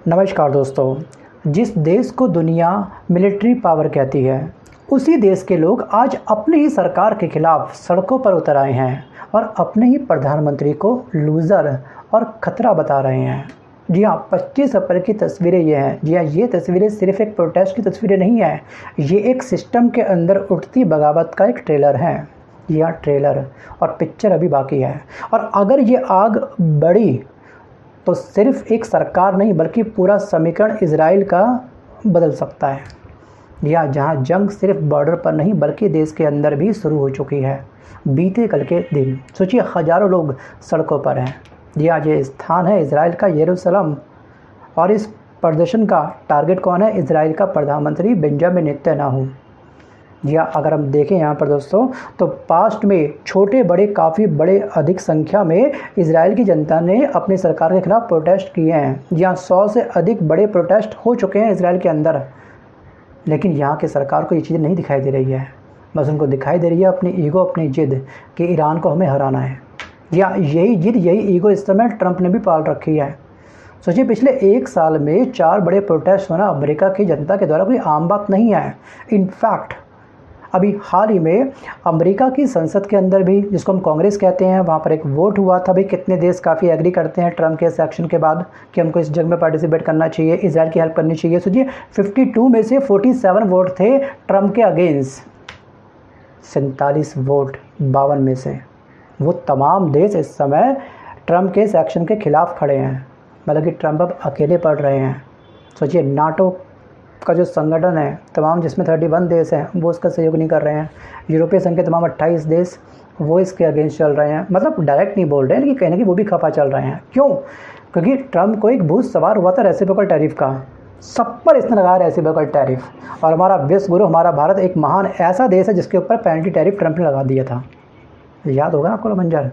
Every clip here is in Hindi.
नमस्कार दोस्तों। जिस देश को दुनिया मिलिट्री पावर कहती है, उसी देश के लोग आज अपनी ही सरकार के खिलाफ सड़कों पर उतर आए हैं और अपने ही प्रधानमंत्री को लूज़र और खतरा बता रहे हैं। जी हाँ, 25 अप्रैल की तस्वीरें ये हैं। जी हाँ, ये तस्वीरें सिर्फ एक प्रोटेस्ट की तस्वीरें नहीं हैं, ये एक सिस्टम के अंदर उठती बगावत का एक ट्रेलर है। जी हाँ, ट्रेलर और पिक्चर अभी बाकी है। और अगर ये आग बढ़ी तो सिर्फ एक सरकार नहीं बल्कि पूरा समीकरण इजराइल का बदल सकता है। या जहां जंग सिर्फ बॉर्डर पर नहीं बल्कि देश के अंदर भी शुरू हो चुकी है। बीते कल के दिन सोचिए, हज़ारों लोग सड़कों पर हैं। ये स्थान है इजराइल का यरूशलेम, और इस प्रदर्शन का टारगेट कौन है? इजराइल का प्रधानमंत्री बेंजामिन नेतन्याहू। या अगर हम देखें यहाँ पर दोस्तों, तो पास्ट में छोटे बड़े काफ़ी बड़े अधिक संख्या में इजराइल की जनता ने अपनी सरकार के खिलाफ प्रोटेस्ट किए हैं। यहाँ 100 से अधिक बड़े प्रोटेस्ट हो चुके हैं इजराइल के अंदर। लेकिन यहाँ की सरकार को ये चीज़ें नहीं दिखाई दे रही है। बस उनको दिखाई दे रही है अपनी ईगो, अपनी जिद कि ईरान को हमें हराना है। या यही जिद, यही ईगो इस समय ट्रंप ने भी पाल रखी है। सोचिए, पिछले 1 साल में 4 बड़े प्रोटेस्ट होना अमेरिका की जनता के द्वारा कोई आम बात नहीं है। इनफैक्ट अभी हाल ही में अमेरिका की संसद के अंदर भी, जिसको हम कांग्रेस कहते हैं, वहाँ पर एक वोट हुआ था। भाई कितने देश काफ़ी एग्री करते हैं ट्रम्प के इस एक्शन के बाद कि हमको इस जंग में पार्टिसिपेट करना चाहिए, इजराइल की हेल्प करनी चाहिए। सोचिए, 52 में से 47 वोट थे ट्रम्प के अगेंस्ट, 47 वोट 52 में से। वो तमाम देश इस समय ट्रम्प के इस एक्शन के खिलाफ खड़े हैं, मतलब कि ट्रम्प अब अकेले पड़ रहे हैं। सोचिए, नाटो का जो संगठन है तमाम, जिसमें 31 देश हैं, वो इसका सहयोग नहीं कर रहे हैं। यूरोपीय संघ के तमाम 28 देश वो इसके अगेंस्ट चल रहे हैं। मतलब डायरेक्ट नहीं बोल रहे हैं, लेकिन कहीं ना कहीं वो भी खफा चल रहे हैं। क्यों? क्योंकि ट्रम्प को एक भूत सवार हुआ था रेसिप्रोकल टैरिफ का। सब पर इसने लगाया रेसिप्रोकल टैरिफ, और हमारा विश्व गुरु, हमारा भारत एक महान ऐसा देश है जिसके ऊपर पेनल्टी टैरिफ ट्रम्प ने लगा दिया था। याद होगा आपको मंजर।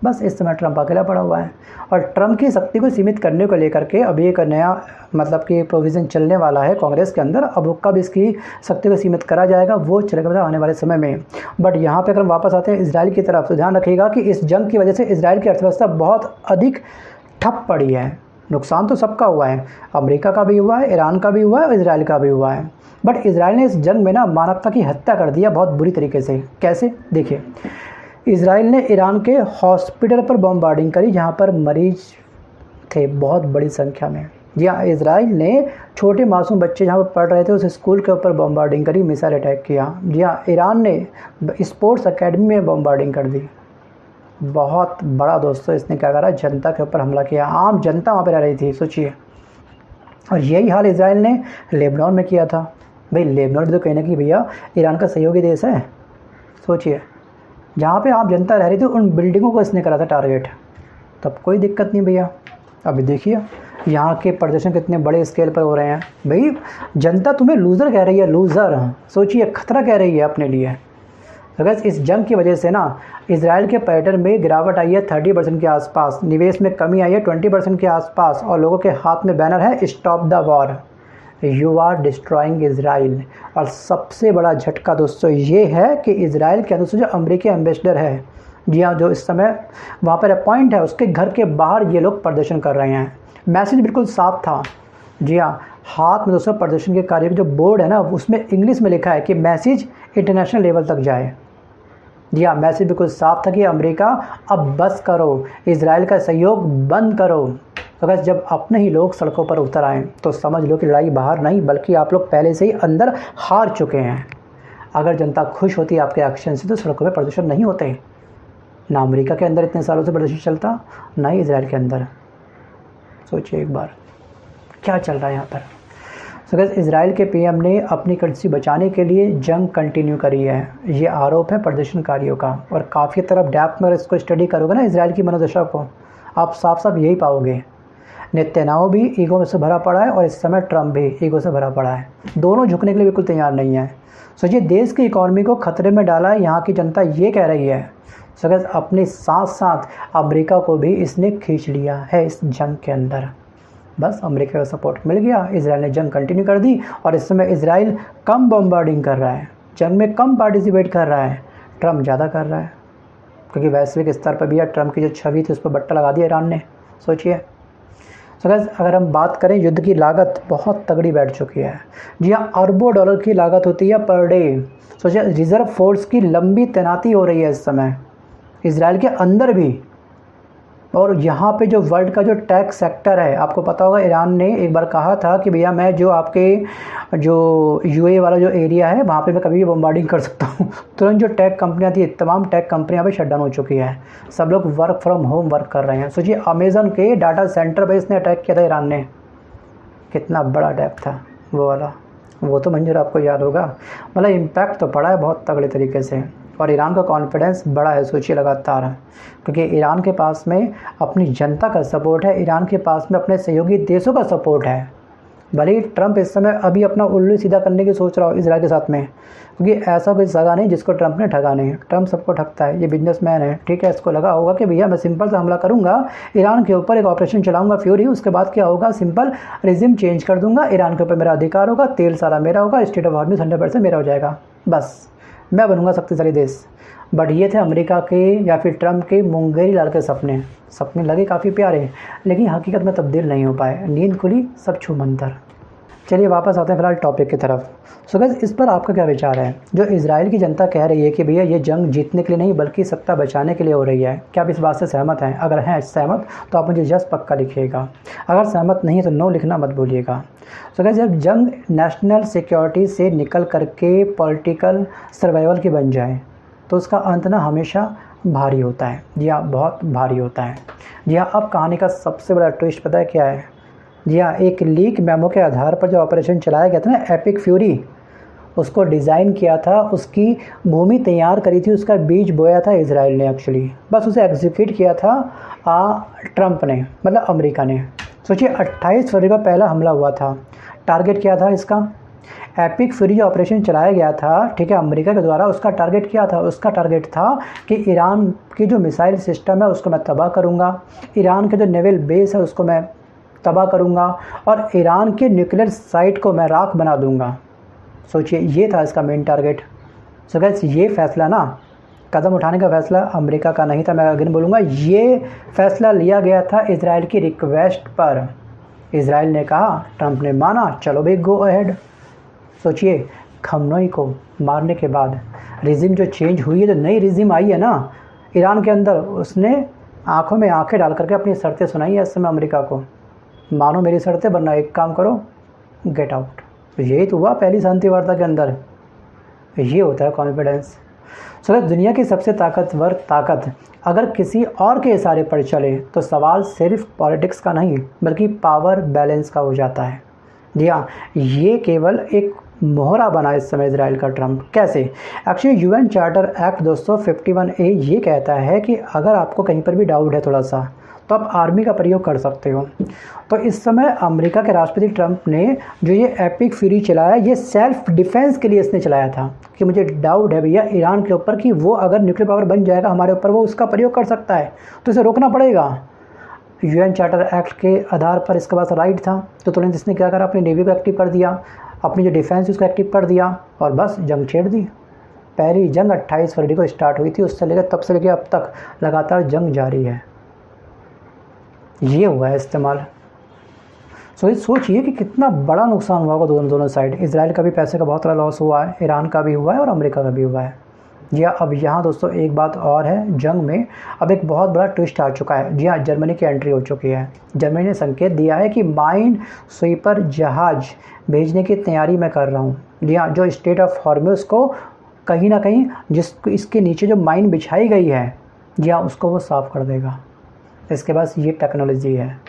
बस इस समय ट्रम्प अकेला पड़ा हुआ है, और ट्रम्प की शक्ति को सीमित करने को लेकर के अभी एक नया मतलब कि प्रोविज़न चलने वाला है कांग्रेस के अंदर। अब वो कब इसकी शक्ति को सीमित करा जाएगा वो चलेगा आने वाले समय में। बट यहाँ पे अगर हम वापस आते हैं इजराइल की तरफ, तो ध्यान रखिएगा कि इस जंग की वजह से इजराइल की अर्थव्यवस्था बहुत अधिक ठप पड़ी है। नुकसान तो सबका हुआ है, अमेरिका का भी हुआ है, ईरान का भी हुआ है और इजराइल का भी हुआ है। बट इजराइल ने इस जंग में ना मानवता की हत्या कर दिया बहुत बुरी तरीके से। कैसे? देखिए, इजराइल ने ईरान के हॉस्पिटल पर बमबार्डिंग करी जहां पर मरीज थे बहुत बड़ी संख्या में। जी हाँ, इजराइल ने छोटे मासूम बच्चे जहां पर पढ़ रहे थे उस स्कूल के ऊपर बमबार्डिंग करी, मिसाइल अटैक किया। जी हाँ, ईरान ने स्पोर्ट्स एकेडमी में बमबार्डिंग कर दी। बहुत बड़ा दोस्तों इसने क्या करा, जनता के ऊपर हमला किया। आम जनता वहाँ पर रह रही थी, सोचिए। और यही हाल इजराइल ने लेबनान में किया था। भाई लेबनान भी तो कहीं ना कहीं भैया ईरान का सहयोगी देश है। सोचिए, जहाँ पे आप जनता रह रही थी उन बिल्डिंगों को इसने करा था टारगेट। तब कोई दिक्कत नहीं भैया। अभी देखिए यहाँ के प्रदर्शन कितने बड़े स्केल पर हो रहे हैं। भाई जनता तुम्हें लूज़र कह रही है, लूज़र। सोचिए, खतरा कह रही है अपने लिए। तो बस इस जंग की वजह से ना इजराइल के पर्यटन में गिरावट आई है 30% के आसपास, निवेश में कमी आई है 20% के आसपास, और लोगों के हाथ में बैनर है stop the war, you are destroying Israel. और सबसे बड़ा झटका दोस्तों ये है कि इजराइल के अंदर जो अमेरिकी एम्बेसडर है, जी हाँ, जो इस समय वहाँ पर अपॉइंट है, उसके घर के बाहर ये लोग प्रदर्शन कर रहे हैं। मैसेज बिल्कुल साफ था। जी हाँ, हाथ में दोस्तों प्रदर्शन के कार्य जो बोर्ड है ना, उसमें इंग्लिश में लिखा है कि मैसेज इंटरनेशनल लेवल तक जाए। जी हाँ, मैसेज बिल्कुल साफ था कि अमेरिका अब बस करो, इजराइल का सहयोग बंद करो। तो बस जब अपने ही लोग सड़कों पर उतर आएँ तो समझ लो कि लड़ाई बाहर नहीं बल्कि आप लोग पहले से ही अंदर हार चुके हैं। अगर जनता खुश होती आपके एक्शन से तो सड़कों पर प्रदर्शन नहीं होते। ना अमेरिका के अंदर इतने सालों से प्रदर्शन चलता, ना ही इजराइल के अंदर। सोचिए एक बार क्या चल रहा है यहाँ पर। तो बस इजराइल के पीएम ने अपनी कंट्री बचाने के लिए जंग कंटिन्यू करी है, ये आरोप है प्रदर्शनकारियों का। और काफ़ी तरफ डेप्थ में अगर इसको स्टडी करोगे ना इजराइल की मनोदशा को, आप साफ साफ यही पाओगे। नेतन्याहू भी ईगो में से भरा पड़ा है और इस समय ट्रम्प भी ईगो से भरा पड़ा है। दोनों झुकने के लिए बिल्कुल तैयार नहीं है। सोचिए, देश की इकॉनमी को खतरे में डाला है यहाँ की जनता, ये कह रही है। सो गाइस, अपने साथ साथ अमेरिका को भी इसने खींच लिया है इस जंग के अंदर। बस अमेरिका का सपोर्ट मिल गया, इजराइल ने जंग कंटिन्यू कर दी। और इस समय इजराइल कम बम्बार्डिंग कर रहा है, जंग में कम पार्टिसिपेट कर रहा है, ट्रम्प ज़्यादा कर रहा है। क्योंकि वैश्विक स्तर पर भी ट्रम्प की जो छवि थी उस पर बट्टा लगा दिया ईरान ने। सोचिए। सो गाइस, अगर हम बात करें युद्ध की लागत बहुत तगड़ी बैठ चुकी है। जी हाँ, अरबों डॉलर की लागत होती है पर डे। सोचिए, रिजर्व फोर्स की लंबी तैनाती हो रही है इस समय इजराइल के अंदर भी। और यहाँ पे जो वर्ल्ड का जो टैक्स सेक्टर है, आपको पता होगा ईरान ने एक बार कहा था कि भैया मैं जो आपके जो यूए वाला जो एरिया है वहाँ पे मैं कभी भी बम्बार्डिंग कर सकता हूँ। तुरंत जो टेक कंपनियाँ थी, तमाम टेक कंपनियाँ पे शटडाउन हो चुकी है। सब लोग वर्क फ्रॉम होम वर्क कर रहे हैं। सोचिए, अमेज़न के डाटा सेंटर पर इसने अटैक किया था ईरान ने। कितना बड़ा अटैक था वो वाला, वो तो मंजूर आपको याद होगा। मतलब इम्पैक्ट तो पड़ा है बहुत तगड़े तरीके से। और ईरान का कॉन्फिडेंस बड़ा है, सोचिए लगातार, क्योंकि ईरान के पास में अपनी जनता का सपोर्ट है, ईरान के पास में अपने सहयोगी देशों का सपोर्ट है। भले ही ट्रंप इस समय अभी अपना उल्लू सीधा करने की सोच रहा हो इजराइल के साथ में, क्योंकि ऐसा कोई सगा नहीं जिसको ट्रंप ने ठगा नहीं। ट्रंप सबको ठगता है, ये बिजनेसमैन है, ठीक है। इसको लगा होगा कि भैया मैं सिंपल सा हमला करूंगा ईरान के ऊपर, एक ऑपरेशन चलाऊंगा फ्यूरी, उसके बाद क्या होगा, सिंपल रिजिम चेंज कर दूंगा, ईरान के ऊपर मेरा अधिकार होगा, तेल सारा मेरा होगा, स्टेट ऑफ हॉर्मुज़ 100% मेरा हो जाएगा, बस मैं बनूंगा शक्तिशाली देश। बट ये थे अमेरिका के या फिर ट्रंप के मुंगेरी लाल के सपने लगे काफ़ी प्यारे, लेकिन हकीकत में तब्दील नहीं हो पाए। नींद खुली सब छू मंतर। चलिए वापस आते हैं फिलहाल टॉपिक की तरफ। सो गाइस, इस पर आपका क्या विचार है? जो इजराइल की जनता कह रही है कि भैया ये जंग जीतने के लिए नहीं बल्कि सत्ता बचाने के लिए हो रही है, क्या आप इस बात से सहमत हैं? अगर हैं सहमत तो आप मुझे यस पक्का लिखिएगा, अगर सहमत नहीं है तो नो लिखना मत भूलिएगा। सो गाइस, जब जंग नेशनल सिक्योरिटी से निकल करके पॉलिटिकल सर्वाइवल की बन जाए तो उसका अंत ना हमेशा भारी होता है। जी हाँ, बहुत भारी होता है। जी हाँ, अब कहानी का सबसे बड़ा ट्विस्ट पता है क्या है? जी हाँ, एक लीक मेमो के आधार पर जो ऑपरेशन चलाया गया था ना, एपिक फ्यूरी, उसको डिज़ाइन किया था, उसकी भूमि तैयार करी थी, उसका बीज बोया था इजराइल ने एक्चुअली, बस उसे एग्जीक्यूट किया था ट्रंप ने, मतलब अमेरिका ने। सोचिए, 28 फरवरी का पहला हमला हुआ था। टारगेट क्या था इसका? एपिक फ्यूरी जो ऑपरेशन चलाया गया था, ठीक है, अमेरिका के द्वारा, उसका टारगेट क्या था? उसका टारगेट था कि ईरान की जो मिसाइल सिस्टम है उसको मैं तबाह करूँगा, ईरान के जो नेवल बेस है उसको मैं तबाह करूँगा, और ईरान के न्यूक्लियर साइट को मैं राख बना दूँगा। सोचिए, ये था इसका मेन टारगेट। सो गाइस, ये फैसला ना, कदम उठाने का फैसला अमेरिका का नहीं था, मैं अगेन बोलूँगा, ये फैसला लिया गया था इजराइल की रिक्वेस्ट पर। इजराइल ने कहा, ट्रंप ने माना, चलो भाई गो अहेड। सोचिए, खमनोई को मारने के बाद रिजिम जो चेंज हुई है, जो नई रिजिम आई है ना ईरान के अंदर, उसने आंखों में आंखें डाल करके अपनी शर्तें सुनाई है इस समय अमेरिका को, मानो मेरी शर्तें, वरना एक काम करो, गेट आउट। तो यही तो हुआ पहली शांति वार्ता के अंदर। ये होता है कॉन्फिडेंस। सो दुनिया की सबसे ताकतवर ताकत अगर किसी और के इशारे पर चले तो सवाल सिर्फ पॉलिटिक्स का नहीं बल्कि पावर बैलेंस का हो जाता है। जी हाँ, ये केवल एक मोहरा बना इस समय इजराइल का ट्रंप। कैसे? Actually UN charter act 251A ये कहता है कि अगर आपको कहीं पर भी डाउट है थोड़ा सा, तो आप आर्मी का प्रयोग कर सकते हो। तो इस समय अमेरिका के राष्ट्रपति ट्रंप ने जो ये एपिक फ्यूरी चलाया, ये सेल्फ डिफेंस के लिए इसने चलाया था कि मुझे डाउट है भैया ईरान के ऊपर कि वो अगर न्यूक्लियर पावर बन जाएगा हमारे ऊपर, वो उसका प्रयोग कर सकता है, तो इसे रोकना पड़ेगा। यूएन चार्टर एक्ट के आधार पर इसके पास राइट था, तो तुरंत इसने क्या करा, अपनी नेवी को एक्टिव कर दिया, अपनी जो डिफेंस उसको एक्टिव कर दिया, और बस जंग छेड़ दी। पहली जंग 28 फरवरी को स्टार्ट हुई थी, उससे लेकर तब से लेकर अब तक लगातार जंग जारी है। ये हुआ है इस्तेमाल। सोचिए कि कितना बड़ा नुकसान हुआ होगा दोनों साइड। इजराइल का भी पैसे का बहुत बड़ा लॉस हुआ है, ईरान का भी हुआ है और अमेरिका का भी हुआ है। जी हाँ, अब यहाँ दोस्तों एक बात और है, जंग में अब एक बहुत बड़ा ट्विस्ट आ चुका है। जी हाँ, जर्मनी की एंट्री हो चुकी है। जर्मनी ने संकेत दिया है कि माइन स्वीपर जहाज भेजने की तैयारी मैं कर रहा हूँ। जी हाँ, जो स्टेट ऑफ हॉर्मुज़ को कहीं ना कहीं जिस इसके नीचे जो माइन बिछाई गई है, जी हाँ, उसको वो साफ़ कर देगा। इसके पास ये टेक्नोलॉजी है।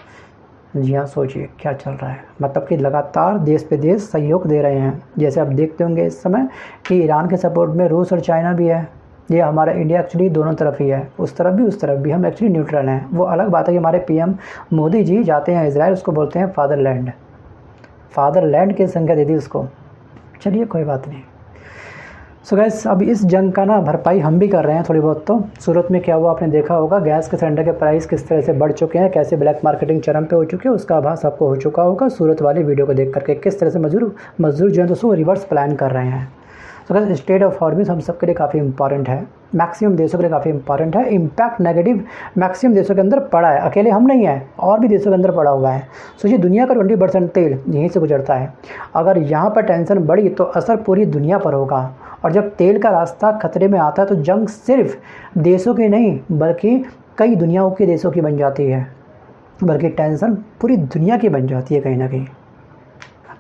जी हाँ, सोचिए क्या चल रहा है, मतलब कि लगातार देश पे देश सहयोग दे रहे हैं। जैसे आप देखते होंगे इस समय कि ईरान के सपोर्ट में रूस और चाइना भी है। ये हमारा इंडिया एक्चुअली दोनों तरफ ही है, उस तरफ भी उस तरफ भी, हम एक्चुअली न्यूट्रल हैं। वो अलग बात है कि हमारे पीएम मोदी जी जाते हैं इजराइल, उसको बोलते हैं फादरलैंड की संख्या दे दी उसको। चलिए कोई बात नहीं। सो गैस, अब इस जंग का ना भरपाई हम भी कर रहे हैं थोड़ी बहुत। तो सूरत में क्या हुआ आपने देखा होगा, गैस के सिलेंडर के प्राइस किस तरह से बढ़ चुके हैं, कैसे ब्लैक मार्केटिंग चरम पे हो चुकी है, उसका आभास आपको हो चुका होगा सूरत वाली वीडियो को देख करके, किस तरह से मजदूर जो है दोस्तों रिवर्स प्लान कर रहे हैं। तो गाइस स्टेट ऑफ हॉर्मज़ हम सब के लिए काफ़ी इंपॉर्टेंट है, मैक्सिमम देशों के लिए काफ़ी इंपॉर्टेंट है। इम्पैक्ट नेगेटिव मैक्सिमम देशों के अंदर पड़ा है, अकेले हम नहीं हैं, और भी देशों के अंदर पड़ा हुआ है। सोचिए दुनिया का 20% तेल यहीं से गुजरता है। अगर यहाँ पर टेंशन बढ़ी तो असर पूरी दुनिया पर होगा, और जब तेल का रास्ता खतरे में आता है तो जंग सिर्फ देशों की नहीं बल्कि कई दुनियाओं के देशों की बन जाती है, बल्कि टेंशन पूरी दुनिया की बन जाती है कहीं ना कहीं।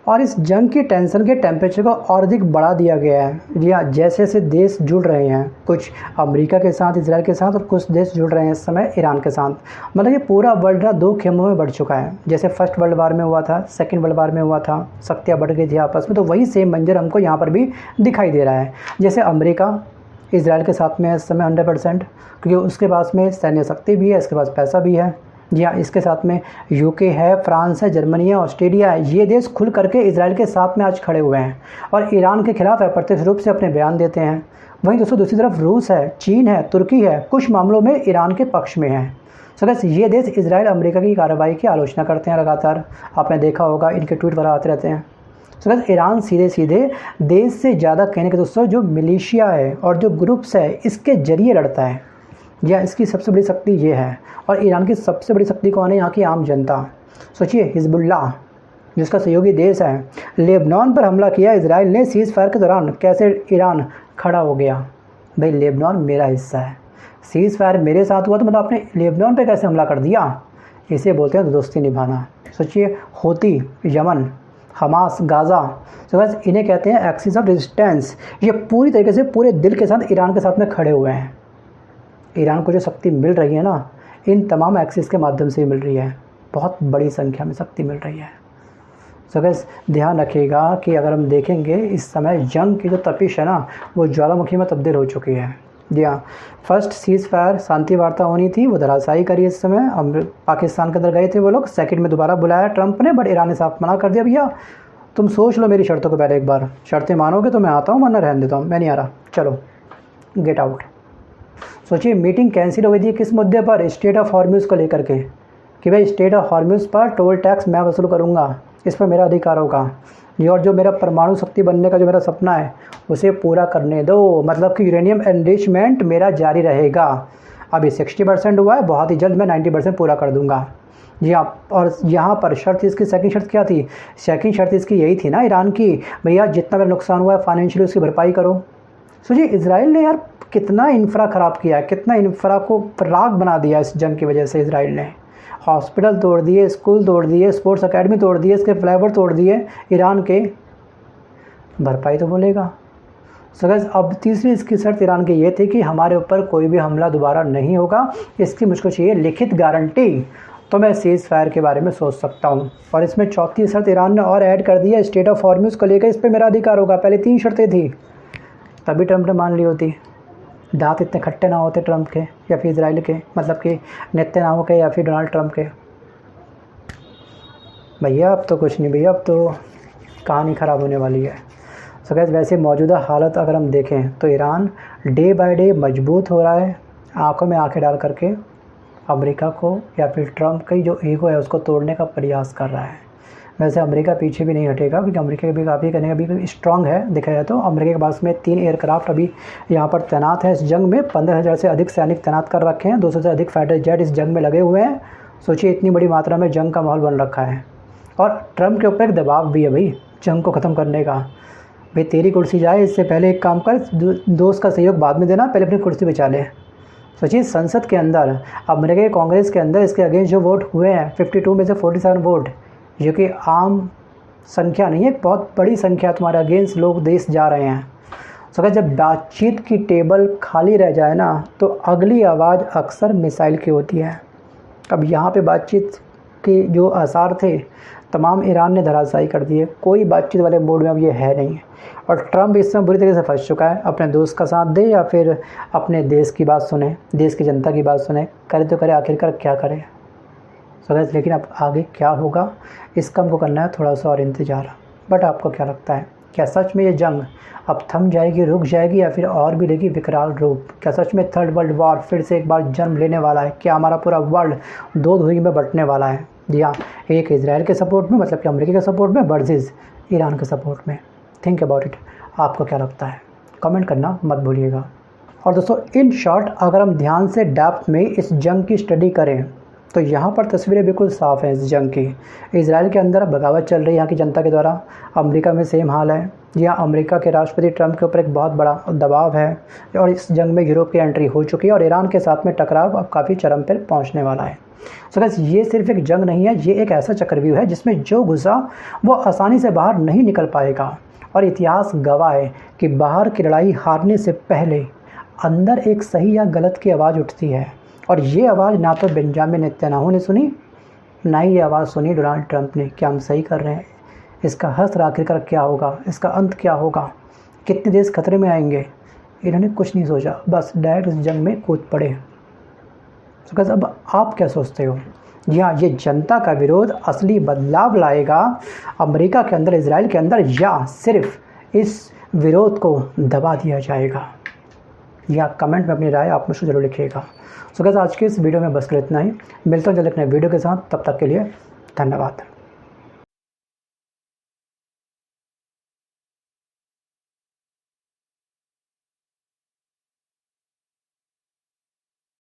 और इस जंग की टेंशन के टेम्परेचर को और अधिक बढ़ा दिया गया है। जी हाँ, जैसे जैसे देश जुड़ रहे हैं, कुछ अमेरिका के साथ, इजराइल के साथ, और कुछ देश जुड़ रहे हैं इस समय ईरान के साथ। मतलब ये पूरा वर्ल्ड ना दो खेमों में बढ़ चुका है। जैसे फर्स्ट वर्ल्ड वार में हुआ था, सेकेंड वर्ल्ड वार में हुआ था, शक्तियाँ बढ़ गई थी आपस में, तो वही सेम मंजर हमको यहाँ पर भी दिखाई दे रहा है। जैसे अमेरिका इजराइल के साथ में है इस समय 100%, क्योंकि उसके पास में सैन्य शक्ति भी है, इसके पास पैसा भी है। जी हाँ, इसके साथ में यूके है, फ्रांस है, जर्मनी है, ऑस्ट्रेलिया है। ये देश खुल करके इजराइल के साथ में आज खड़े हुए हैं और ईरान के खिलाफ अप्रत्यक्ष रूप से अपने बयान देते हैं। वहीं दोस्तों दूसरी तरफ रूस है, चीन है, तुर्की है, कुछ मामलों में ईरान के पक्ष में है। सो गाइस ये देश इजराइल अमेरिका की कार्रवाई की आलोचना करते हैं लगातार। आपने देखा होगा इनके ट्वीट वगैरह आते रहते हैं। सो गाइस ईरान सीधे सीधे देश से ज़्यादा कहने के दोस्तों जो मिलिशिया है और जो ग्रुप्स है इसके जरिए लड़ता है। या इसकी सबसे बड़ी शक्ति ये है। और ईरान की सबसे बड़ी शक्ति कौन है? यहाँ की आम जनता। सोचिए हिजबुल्लाह जिसका सहयोगी देश है, लेबनान पर हमला किया इजराइल ने सीज़ फायर के दौरान। कैसे ईरान खड़ा हो गया? भाई लेबनान मेरा हिस्सा है, सीज़ फायर मेरे साथ हुआ तो मतलब आपने लेबनान पे कैसे हमला कर दिया? इसे बोलते हैं दोस्ती निभाना। सोचिए होती, यमन, हमास, गाज़ा, तो बस इन्हें कहते हैं एक्सिस ऑफ रेजिस्टेंस। ये पूरी तरीके से पूरे दिल के साथ ईरान के साथ में खड़े हुए हैं। ईरान को जो शक्ति मिल रही है ना, इन तमाम एक्सिस के माध्यम से मिल रही है। बहुत बड़ी संख्या में शक्ति मिल रही है। सो गाइस ध्यान रखिएगा कि अगर हम देखेंगे इस समय जंग की जो तपिश है ना, वो ज्वालामुखी में तब्दील हो चुकी है। जी हाँ, फर्स्ट सीज़ फायर शांति वार्ता होनी थी, वो धराशायी करी इस समय। पाकिस्तान के अंदर गए थे वो लोग, सेकंड में दोबारा बुलाया ट्रंप ने, बट ईरान ने साफ मना कर दिया, भैया तुम सोच लो मेरी शर्तों को पहले एक बार, शर्तें मानोगे तो मैं आता हूँ, वरना रहने देता हूँ, मैं नहीं आ रहा, चलो गेट आउट। सोचिए मीटिंग कैंसिल हो गई थी किस मुद्दे पर? स्टेट ऑफ हॉर्मज़ को लेकर के, कि भाई स्टेट ऑफ हॉर्मज़ पर टोल टैक्स मैं वसूल करूँगा, इस पर मेरा अधिकार होगा। ये और जो मेरा परमाणु शक्ति बनने का जो मेरा सपना है उसे पूरा करने दो। मतलब कि यूरेनियम एनरिचमेंट मेरा जारी रहेगा। अभी 60% हुआ है, बहुत ही जल्द मैं 90% पूरा कर दूंगा। जी हाँ, और यहाँ पर शर्त इसकी, सेकंड शर्त क्या थी? सेकंड शर्त इसकी यही थी ना ईरान की, भैया जितना मेरा नुकसान हुआ है फाइनेंशियली उसकी भरपाई करो। सोचिए इजराइल ने यार कितना इंफ्रा ख़राब किया है, कितना इंफ्रा को राख बना दिया इस जंग की वजह से। इजराइल ने हॉस्पिटल तोड़ दिए, स्कूल तोड़ दिए, स्पोर्ट्स एकेडमी तोड़ दिए, इसके फ्लाईओवर तोड़ दिए ईरान के, भरपाई तो बोलेगा। सो गाइस अब तीसरी इसकी शर्त ईरान की ये थी कि हमारे ऊपर कोई भी हमला दोबारा नहीं होगा, इसकी मुझको चाहिए लिखित गारंटी, तो मैं सीज़ फायर के बारे में सोच सकता हूँ। और इसमें चौथी शर्त ईरान ने और ऐड कर दी है, स्टेट ऑफ हॉर्मज़ को लेकर इस पर मेरा अधिकार होगा। पहले 3 शर्तें थी, तभी ट्रंप ने मान ली होती। दांत इतने खट्टे ना होते ट्रंप के या फिर इजराइल के, मतलब कि नेतन्याहू के या फिर डोनाल्ड ट्रंप के। भैया अब तो कुछ नहीं, भैया अब तो कहानी ख़राब होने वाली है। सो गाइस वैसे मौजूदा हालत अगर हम देखें तो ईरान डे बाय डे मजबूत हो रहा है, आंखों में आंखें डाल करके अमेरिका को या फिर ट्रंप की जो ईगो है उसको तोड़ने का प्रयास कर रहा है। वैसे अमेरिका पीछे भी नहीं हटेगा, क्योंकि अमेरिका भी काफ़ी करने का भी स्ट्रांग है। देखा जाए तो अमेरिका के पास में 3 एयरक्राफ्ट अभी यहाँ पर तैनात है इस जंग में। 15,000 से अधिक सैनिक तैनात कर रखे हैं, 200 से अधिक फाइटर जेट इस जंग में लगे हुए हैं। सोचिए इतनी बड़ी मात्रा में जंग का माहौल बन रखा है। और ट्रंप के ऊपर एक दबाव भी है भाई जंग को ख़त्म करने का। भाई तेरी कुर्सी जाए, इससे पहले एक काम कर, दोस्त का सहयोग बाद में देना, पहले अपनी कुर्सी बचा ले। सोचिए संसद के अंदर, अमेरिका के कांग्रेस के अंदर इसके अगेंस्ट जो वोट हुए हैं 52 में से 47 वोट, जो कि आम संख्या नहीं है, बहुत बड़ी संख्या तुम्हारे अगेंस्ट लोग देश जा रहे हैं। सो जब बातचीत की टेबल खाली रह जाए ना, तो अगली आवाज़ अक्सर मिसाइल की होती है। अब यहाँ पे बातचीत के जो आसार थे तमाम ईरान ने धराशायी कर दिए। कोई बातचीत वाले मोड में अब ये है नहीं। और ट्रंप इसमें बुरी तरीके से फंस चुका है। अपने दोस्त का साथ दे या फिर अपने देश की बात सुने, देश की जनता की बात सुने, करे तो करे, आखिरकार क्या करे। सो गाइस लेकिन अब आगे क्या होगा इसका हमको करना है थोड़ा सा और इंतज़ार। बट आपको क्या लगता है, क्या सच में ये जंग अब थम जाएगी, रुक जाएगी, या फिर और भी लेगी विकराल रूप? क्या सच में थर्ड वर्ल्ड वॉर फिर से एक बार जन्म लेने वाला है? क्या हमारा पूरा वर्ल्ड 2 धुरी में बंटने वाला है? जी हाँ, एक इजराइल के सपोर्ट में, मतलब कि अमेरिका के सपोर्ट में, वर्सेस ईरान के सपोर्ट में। थिंक अबाउट इट, आपको क्या लगता है? कमेंट करना मत भूलिएगा। और दोस्तों इन शॉर्ट अगर हम ध्यान से डेप्थ में इस जंग की स्टडी करें तो यहाँ पर तस्वीरें बिल्कुल साफ़ हैं इस जंग की। इजराइल के अंदर बगावत चल रही है यहाँ की जनता के द्वारा। अमेरिका में सेम हाल है। यहाँ अमेरिका के राष्ट्रपति ट्रंप के ऊपर एक बहुत बड़ा दबाव है और इस जंग में यूरोप की एंट्री हो चुकी है और ईरान के साथ में टकराव अब काफ़ी चरम पर पहुँचने वाला है। सो गाइस ये सिर्फ एक जंग नहीं है, ये एक ऐसा चक्रव्यूह है जिसमें जो घुसा वो आसानी से बाहर नहीं निकल पाएगा। और इतिहास गवाह है कि बाहर की लड़ाई हारने से पहले अंदर एक सही या गलत की आवाज़ उठती है। और ये आवाज़ ना तो बेंजामिन नेतन्याहू ने सुनी, ना ही ये आवाज़ सुनी डोनाल्ड ट्रंप ने। क्या हम सही कर रहे हैं? इसका हश्र आखिरकार क्या होगा? इसका अंत क्या होगा? कितने देश खतरे में आएंगे? इन्होंने कुछ नहीं सोचा, बस डायरेक्ट इस जंग में कूद पड़े। तो गाइस अब आप क्या सोचते हो? जी हाँ, ये जनता का विरोध असली बदलाव लाएगा अमेरिका के अंदर, इजराइल के अंदर, या सिर्फ इस विरोध को दबा दिया जाएगा? या कमेंट में अपनी राय आप मुझको जरूर लिखिएगा। सो गाइस आज के इस वीडियो में बस कर इतना ही। मिलता हूँ जल्द अपने वीडियो के साथ, तब तक के लिए धन्यवाद।